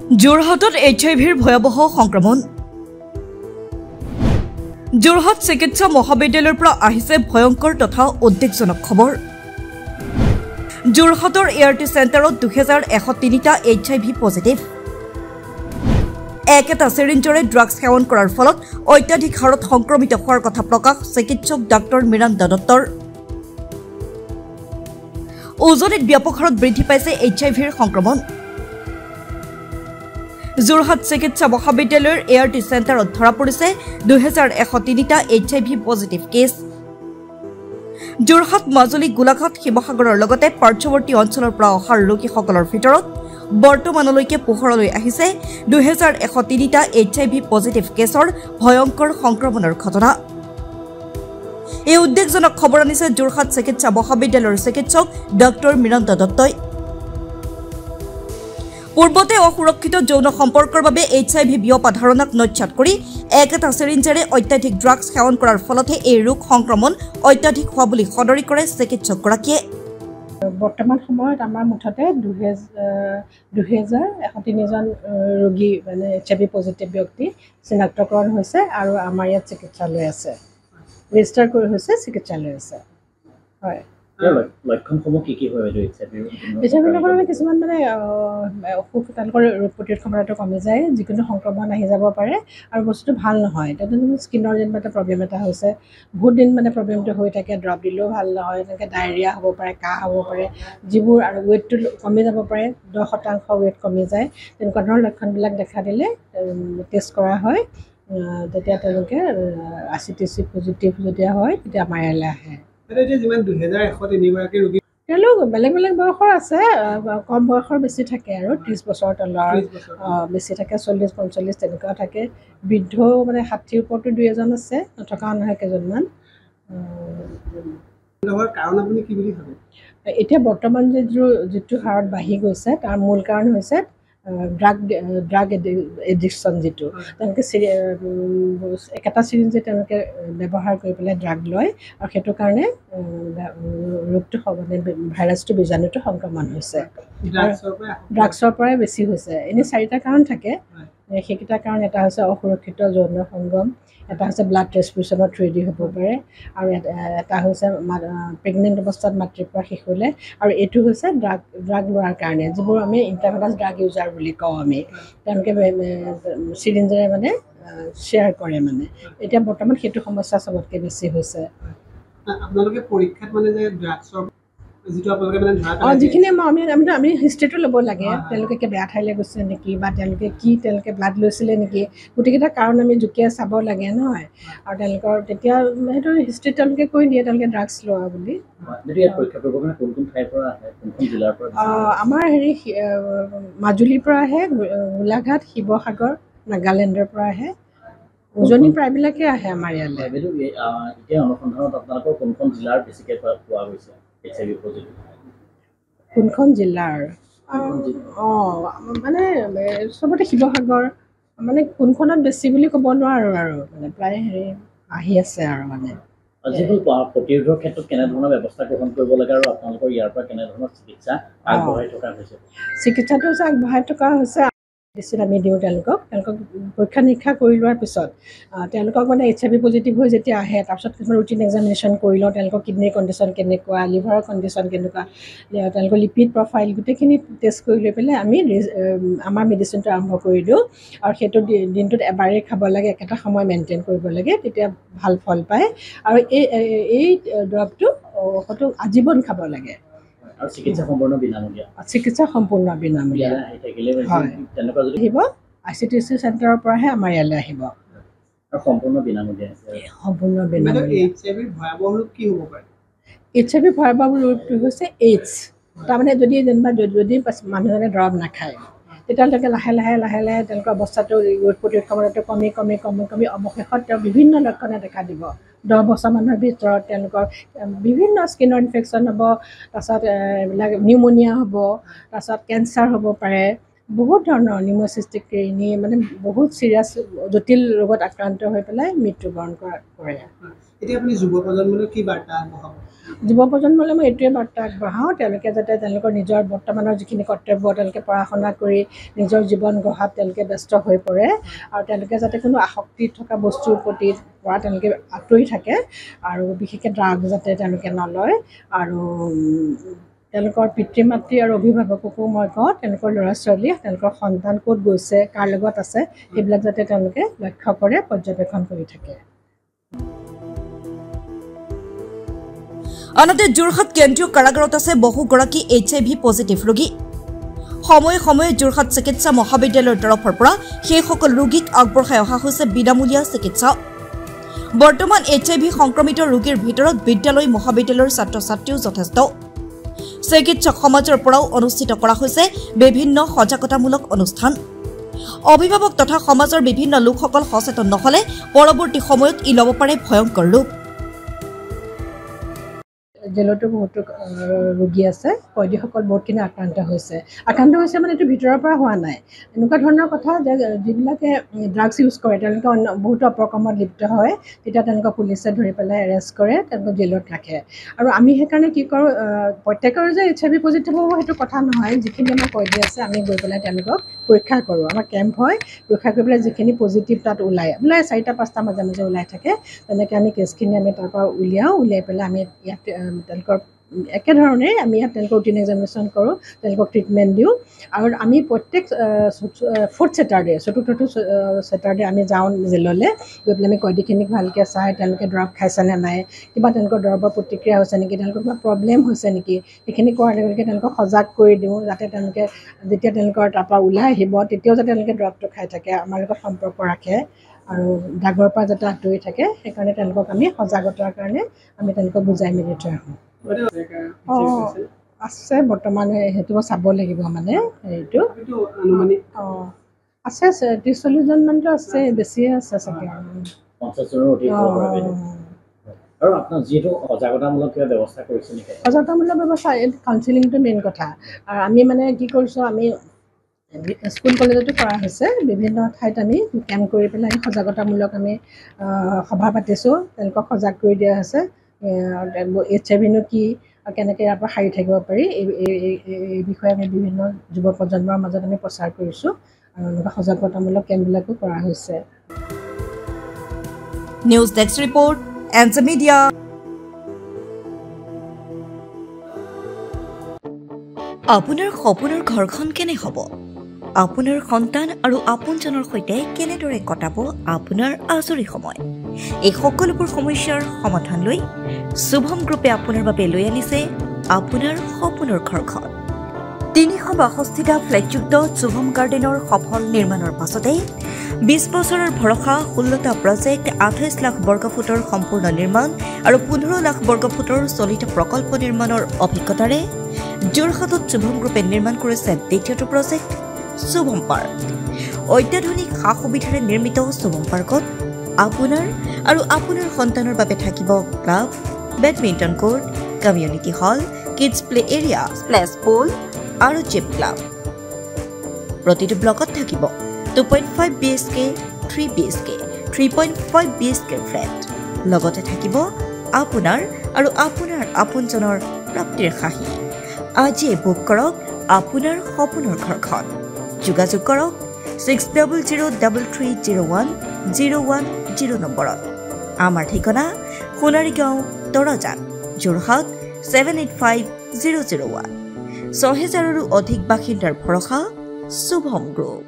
যোৰহাটত HIV-ৰ ভয়াবহ সংক্ৰমণ। যোৰহাট চিকিৎসা মহাবিদ্যালয়ৰ পৰা আহিছে ভয়ংকৰ তথা উদ্বেগজনক খবৰ। যোৰহাটৰ ART চেণ্টাৰত 2103টা HIV পজিটিভ। একেটা চিৰিঞ্জৰে ড্ৰাগছ সেৱন কৰাৰ ফলত অত্যাধিক হাৰত সংক্ৰমিত হোৱাৰ কথা প্ৰকাশ চিকিৎসক ডাক্তৰ মীৰান্দা দত্তৰ। উজনিত ব্যাপক হাৰত বৃদ্ধি পাইছে HIV-ৰ সংক্ৰমণ। যোৰহাট চিকিৎসা মহাবিদ্যালয়ৰ ART চেণ্টাৰত ধৰা পৰিছে 2103টা HIV positive case. Jorhat, Majuli, Golaghat, শিৱসাগৰৰ লগতে পাৰ্শ্বৱৰ্তী অঞ্চলৰ পৰা অহা ৰোগীসকলৰ ভিতৰত বৰ্তমানলৈকে পোহৰলৈ আহিছে 2103টা HIV পজিটিভ কেছৰ ভয়ংকৰ সংক্ৰমণৰ ঘটনা। এই উদ্বেগজনক খবৰ আনিছে যোৰহাট চিকিৎসা মহাবিদ্যালয়ৰ চিকিৎসক ডাক্তৰ মীৰান্দা দত্তই। পূৰ্বতে অসুৰক্ষিত যৌন সম্পৰ্কৰ বাবে HIV বিয়পা ধাৰণাক নস্যাৎ কৰি একেটা চিৰিঞ্জেৰে অত্যাধিক ড্ৰাগছ সেৱন কৰাৰ ফলতহে এই ৰোগ সংক্ৰমণ অত্যাধিক হোৱা বুলি সদৰি কৰে চিকিৎসকগৰাকীয়ে। বৰ্তমান সময়ত আমাৰ মুঠতে 2103জন ৰোগী মানে HIV পজিটিভ ব্যক্তি চিনাক্তকৰণ হৈছে আৰু আমাৰ ইয়াত চিকিৎসালয় আছে, ৰেজিষ্টাৰ কৰি হৈছে, চিকিৎসালয় আছে। হয়, লক্ষণসমূহ কি কি হয়? HIV কিছুমান মানে অসুখ, তেওঁলোকৰ ৰোগ প্ৰতিৰোধ ক্ষমতাটো কমি যায়, যিকোনো সংক্ৰমণ আহি যাব পাৰে আৰু বস্তুটো ভাল নহয়। এতিয়া স্কিনৰ যেনিবা এটা প্ৰব্লেম এটা হৈছে, বহুত দিন মানে প্ৰব্লেমটো হৈ থাকে, ড্ৰপ দিলেও ভাল নহয়, তেনেকৈ ডায়েৰিয়া হ'ব পাৰে, কাহ হ'ব পাৰে, যিবোৰ আৰু ৱেইটটো কমি যাব পাৰে, 10% ৱেইট কমি যায়। তেনেকুৱা ধৰণৰ লক্ষণবিলাক দেখা দিলে টেষ্ট কৰা হয়, তেতিয়া তেওঁলোকে RCTC পজিটিভ যেতিয়া হয় তেতিয়া আমাৰ ইয়ালৈ আহে। তেওঁলোক বেলেগ বেলেগ বয়সৰ আছে, কম বয়সৰ বেছি থাকে আৰু 30 বছৰ তলৰ বেছি থাকে, 40-45 তেনেকুৱা থাকে। বৃদ্ধও মানে 60ৰ ওপৰতো 2-এজন আছে, নথকা নহয় কেইজনমান। এতিয়া বৰ্তমান যিটো হাৰত বাঢ়ি গৈছে তাৰ মূল কাৰণ হৈছে ড্ৰাগ এডিকশ্যন, যিটো তেওঁলোকে একেটা চিৰিঞ্জে তেওঁলোকে ব্যৱহাৰ কৰি পেলাই ড্ৰাগ লয় আৰু সেইটো কাৰণে ৰোগটো মানে ভাইৰাছটো বীজাণুটো সংক্ৰমণ হৈছে। ড্ৰাগছৰ পৰাই বেছি হৈছে। এনেই 4টা কাৰণ থাকে, সেইকেইটা কাৰণ এটা হৈছে অসুৰক্ষিত যৌন সংগম, এটা হৈছে ব্লাড ট্ৰেন্সফিউশ্যনৰ থ্ৰুৱেদি হ'ব পাৰে, আৰু এটা হৈছে প্ৰেগনেণ্ট অৱস্থাত মাতৃৰ পৰা শিশুলৈ, আৰু এইটো হৈছে ড্ৰাগ লোৱাৰ কাৰণে, যিবোৰ আমি ইণ্টাৰভেনাছ ড্ৰাগ ইউজাৰ বুলি কওঁ আমি। তেওঁলোকে চিৰিঞ্জেৰে মানে শ্বেয়াৰ কৰে মানে। এতিয়া বৰ্তমান সেইটো সমস্যা চবতকৈ বেছি হৈছে। আপোনালোকে পৰীক্ষাত মানে যে ড্ৰাগছৰ যিটো আপোনালোকে মানে যিখিনি আমি হিষ্ট্ৰীটো ল'ব লাগে, তেওঁলোকে বেয়া ঠাইলৈ গৈছে নেকি, বা তেওঁলোকে ব্লাড লৈছিলে নেকি, গোটেইকেইটা কাৰণ আমি জুকিয়াই চাব লাগে নহয়। আৰু তেওঁলোকৰ তেতিয়া সেইটো হিষ্ট্ৰীত তেওঁলোকে কৈ দিয়ে তেওঁলোকে ড্ৰাগছ লোৱা বুলি। আমাৰ মাজুলীৰ পৰা আহে, গোলাঘাট, শিৱসাগৰ, নাগালেণ্ডৰ পৰা আহে, উজনি প্ৰায়বিলাকে আহে আমাৰ ইয়ালৈ। এতিয়া অনুসন্ধানত আপোনালোকৰ কোনখন জিলাৰ বেছিকৈ পোৱা গৈছে HIV পজিটিভ? কোনখন জিলাৰ? মানে চবতে শিৱসাগৰ, মানে কোনখনত বেছি বুলি ক'ব নোৱাৰোঁ আৰু মানে প্ৰায় আহি আছে আৰু মানে। যিবোৰ প্ৰতিৰোধৰ ক্ষেত্ৰত কেনেধৰণৰ ব্যৱস্থা গ্ৰহণ কৰিব লাগে আৰু আপোনালোকৰ ইয়াৰ পৰা কেনেধৰণৰ চিকিৎসা আগবঢ়াই থকা হৈছে? চিকিৎসাটো হৈছে আগবঢ়াই থকা হৈছে, আমি দিওঁ তেওঁলোকক পৰীক্ষা নিৰীক্ষা কৰি লোৱাৰ পিছত তেওঁলোকক মানে HIV পজিটিভ হৈ যেতিয়া আহে, তাৰপিছত কিছুমান ৰুটিন এক্সামিনেশ্যন কৰি লওঁ, তেওঁলোকৰ কিডনীৰ কণ্ডিশ্যন কেনেকুৱা, লিভাৰৰ কণ্ডিশ্যন কেনেকুৱা, তেওঁলোকৰ লিপিড প্ৰফাইল, গোটেইখিনি টেষ্ট কৰি লৈ পেলাই আমি আমাৰ মেডিচিনটো আৰম্ভ কৰি দিওঁ। আৰু সেইটো দিনটোত এবাৰেই খাব লাগে, একেটা সময় মেইনটেইন কৰিব লাগে, তেতিয়া ভাল ফল পায়। আৰু এই দৰৱটো আজীৱন খাব লাগে। আৰু চিকিৎসা সম্পূৰ্ণ বিনামূলীয়া? চিকিৎসা সম্পূৰ্ণ বিনামূলীয়া। আহিব RCTC চেণ্টাৰৰ পৰাহে আমাৰ ইয়ালৈ আহিব। সম্পূৰ্ণ বিনামূলীয়া? সম্পূৰ্ণ বিনামূলীয়া। HIV ভয়াবহ ৰূপ কি হ'ব পাৰে? HIV ভয়াবহ ৰূপটো হৈছে AIDS। তাৰমানে যদি মানুহজনে দৰৱ নাখায়, তেতিয়াহ'লে লাহে লাহে তেওঁলোকৰ অৱস্থাটো, ৰোগ প্ৰতিৰোধ ক্ষমতাটো কমি অৱশেষত তেওঁ বিভিন্ন লক্ষণে দেখা দিব। 10 বছৰ মানুহৰ ভিতৰত তেওঁলোকৰ বিভিন্ন স্কিনৰ ইনফেকশ্যন হ'ব, তাৰপাছত এইবিলাক নিউমনিয়া হ'ব, তাৰপাছত কেঞ্চাৰ হ'ব পাৰে, বহুত ধৰণৰ নিউম'চিষ্টিক কিডনী, মানে বহুত চিৰিয়াছ জটিল ৰোগত আক্ৰান্ত হৈ পেলাই মৃত্যুবৰণ কৰে। এতিয়া আপুনি যুৱ প্ৰজন্মলৈ কি বাৰ্তা আগবঢ়াব? যুৱ প্ৰজন্মলৈ মই এইটোৱে বাৰ্তা আগবঢ়াওঁ, তেওঁলোকে যাতে তেওঁলোকৰ নিজৰ বৰ্তমানৰ যিখিনি কৰ্তব্য তেওঁলোকে পঢ়া শুনা কৰি নিজৰ জীৱন গঢ়াত তেওঁলোকে ব্যস্ত হৈ পৰে আৰু তেওঁলোকে যাতে কোনো আসক্তি থকা বস্তুৰ প্ৰতি পৰা তেওঁলোকে আঁতৰি থাকে আৰু বিশেষকৈ ড্ৰাগ যাতে তেওঁলোকে নলয়। আৰু তেওঁলোকৰ পিতৃ মাতৃ আৰু অভিভাৱককো মই কওঁ তেওঁলোকৰ ল'ৰা ছোৱালী তেওঁলোকৰ সন্তান ক'ত গৈছে কাৰ লগত আছে সেইবিলাক যাতে তেওঁলোকে লক্ষ্য কৰে, পৰ্যবেক্ষণ কৰি থাকে। আনহাতে যোৰহাট কেন্দ্ৰীয় কাৰাগাৰত আছে বহুগৰাকী HIV পজিটিভ ৰোগী। সময়ে সময়ে যোৰহাট চিকিৎসা মহাবিদ্যালয়ৰ তৰফৰ পৰা সেইসকল ৰোগীক আগবঢ়াই অহা হৈছে বিনামূলীয়া চিকিৎসা। বৰ্তমান HIV সংক্ৰমিত ৰোগীৰ ভিতৰত বিদ্যালয় মহাবিদ্যালয়ৰ ছাত্ৰ ছাত্ৰীও যথেষ্ট। চিকিৎসক সমাজৰ পৰাও অনুষ্ঠিত কৰা হৈছে বিভিন্ন সজাগতামূলক অনুষ্ঠান। অভিভাৱক তথা সমাজৰ বিভিন্ন লোকসকল সচেতন নহলে পৰৱৰ্তী সময়ত ই ল'ব পাৰে ভয়ংকৰ ৰূপ। জেলতো বহুতো ৰোগী আছে, কয়দীসকল বহুতখিনি আক্ৰান্ত হৈছে মানে এইটো ভিতৰৰ পৰা হোৱা নাই। এনেকুৱা ধৰণৰ কথা যে যিবিলাকে ড্ৰাগছ ইউজ কৰে তেওঁলোকে বহুতো অপকৰ্মত লিপ্ত হয়, তেতিয়া তেওঁলোকক পুলিচে ধৰি পেলাই এৰেষ্ট কৰে, তেওঁলোকক জেলত ৰাখে। আৰু আমি সেইকাৰণে কি কৰোঁ, প্ৰত্যেকৰ যে HIV পজিটিভ হ'ব সেইটো কথা নহয়। যিখিনি আমাৰ কয়দী আছে আমি গৈ পেলাই তেওঁলোকক পৰীক্ষা কৰোঁ। আমাৰ কেম্প হয়, পৰীক্ষা কৰি পেলাই যিখিনি পজিটিভ তাত ওলায় 4-5টা মাজে মাজে ওলাই থাকে, তেনেকৈ আমি কেছখিনি আমি তাৰ পৰা উলিয়াই পেলাই আমি ইয়াত তেওঁলোকৰ একেধৰণে আমি ইয়াত তেওঁলোকৰ ৰুটিন এক্সামিনেশ্যন কৰোঁ, তেওঁলোকক ট্ৰিটমেণ্ট দিওঁ। আৰু আমি প্ৰত্যেক চতুৰ্থ ছেটাৰডে আমি যাওঁ জেললৈ, গৈ পেলাই আমি কয়দীখিনিক ভালকৈ চাই তেওঁলোকে দৰৱ খাইছেনে নাই, কিবা তেওঁলোকৰ দৰৱৰ প্ৰতিক্ৰিয়া হৈছে নেকি, তেওঁলোকৰ কিবা প্ৰব্লেম হৈছে নেকি, সেইখিনি কৰাৰ লগে লগে তেওঁলোকক সজাগ কৰি দিওঁ, যাতে তেওঁলোকে যেতিয়া তেওঁলোকৰ তাৰপৰা ওলাই আহিব তেতিয়াও যাতে তেওঁলোকে দৰৱটো খাই থাকে, আমাৰ লগত সম্পৰ্ক ৰাখে আৰু ড্ৰাগৰ পৰা যাতে আঁতৰি থাকে। সেইকাৰণে তেওঁলোকক আমি সজাগতাৰ কাৰণে আমি তেওঁলোকক বুজাই মেলি থৈ আহোঁ। আছে বৰ্তমান, সেইটো চাব লাগিব মানে হেৰিটো। আছে 30-40জনমানতো আছে, বেছিয়ে আছে চাগে। 50জনৰ অধিক হ'ব পাৰে। আৰু আপোনাৰ যিহেতু সজাগতামূলক কিবা ব্যৱস্থা কৰিছে নেকি? সজাগতামূলক ব্যৱস্থা, কাউন্সিলিংটো মেইন কথা। আৰু আমি মানে কি কৰিছোঁ, আমি স্কুল কলেজতো কৰা হৈছে, বিভিন্ন ঠাইত আমি কেম্প কৰি পেলাই সজাগতামূলক আমি সভা পাতিছোঁ, তেওঁলোকক সজাগ কৰি দিয়া হৈছে। HIV-নো কি আৰু কেনেকৈ ইয়াৰ পৰা সাৰি থাকিব পাৰি এই বিষয়ে আমি বিভিন্ন যুৱ প্ৰজন্মৰ মাজত আমি প্ৰচাৰ কৰিছোঁ আৰু এনেকুৱা সজাগতামূলক কেম্পবিলাকো কৰা হৈছে। News desk report, NJ media. আপোনাৰ সপোনৰ ঘৰখন কেনে হ'ব? আপোনাৰ সন্তান আৰু আপোনজনৰ সৈতে কেনেদৰে কটাব আপোনাৰ আজৰি সময়? এই সকলোবোৰ সমস্যাৰ সমাধান লৈ শুভম গ্ৰুপে আপোনাৰ বাবে লৈ আনিছে আপোনাৰ সপোনৰ ঘৰখন। 362টা ফ্লেটযুক্ত শুভম গাৰ্ডেনৰ সফল নিৰ্মাণৰ পাছতে 20 বছৰৰ ভৰসা, 16টা প্ৰজেক্ট, 28 লাখ বৰ্গফুটৰ সম্পূৰ্ণ নিৰ্মাণ আৰু 15 লাখ বৰ্গফুটৰ চলিত প্ৰকল্প নিৰ্মাণৰ অভিজ্ঞতাৰে যোৰহাটত শুভম গ্ৰুপে নিৰ্মাণ কৰিছে দ্বিতীয়টো প্ৰজেক্ট শুভম পাৰ্ক। অত্যাধুনিক সা সুবিধাৰে নিৰ্মিত শুভম পাৰ্কত আপোনাৰ আৰু আপোনাৰ সন্তানৰ বাবে থাকিব club, badminton court, community hall, kids play area, splash pool আৰু জিম ক্লাব। প্ৰতিটো ব্লকত থাকিব 2.5 BHK, 3 BHK, 3.5 BHK ফ্লেট। লগতে থাকিব আপোনাৰ আৰু আপোনাৰ আপোনজনৰ প্ৰাপ্তিৰ সাহী। আজিয়ে বুক কৰক আপোনাৰ সপোনৰ ঘৰখন। যোগাযোগ কৰক 6003301010 নম্বৰত। আমাৰ ঠিকনা সোণাৰীগাঁও, তৰাজান, যোৰহাট 785001। 6000ৰো অধিক বাসিন্দাৰ ভৰসা শুভম গ্ৰুপ।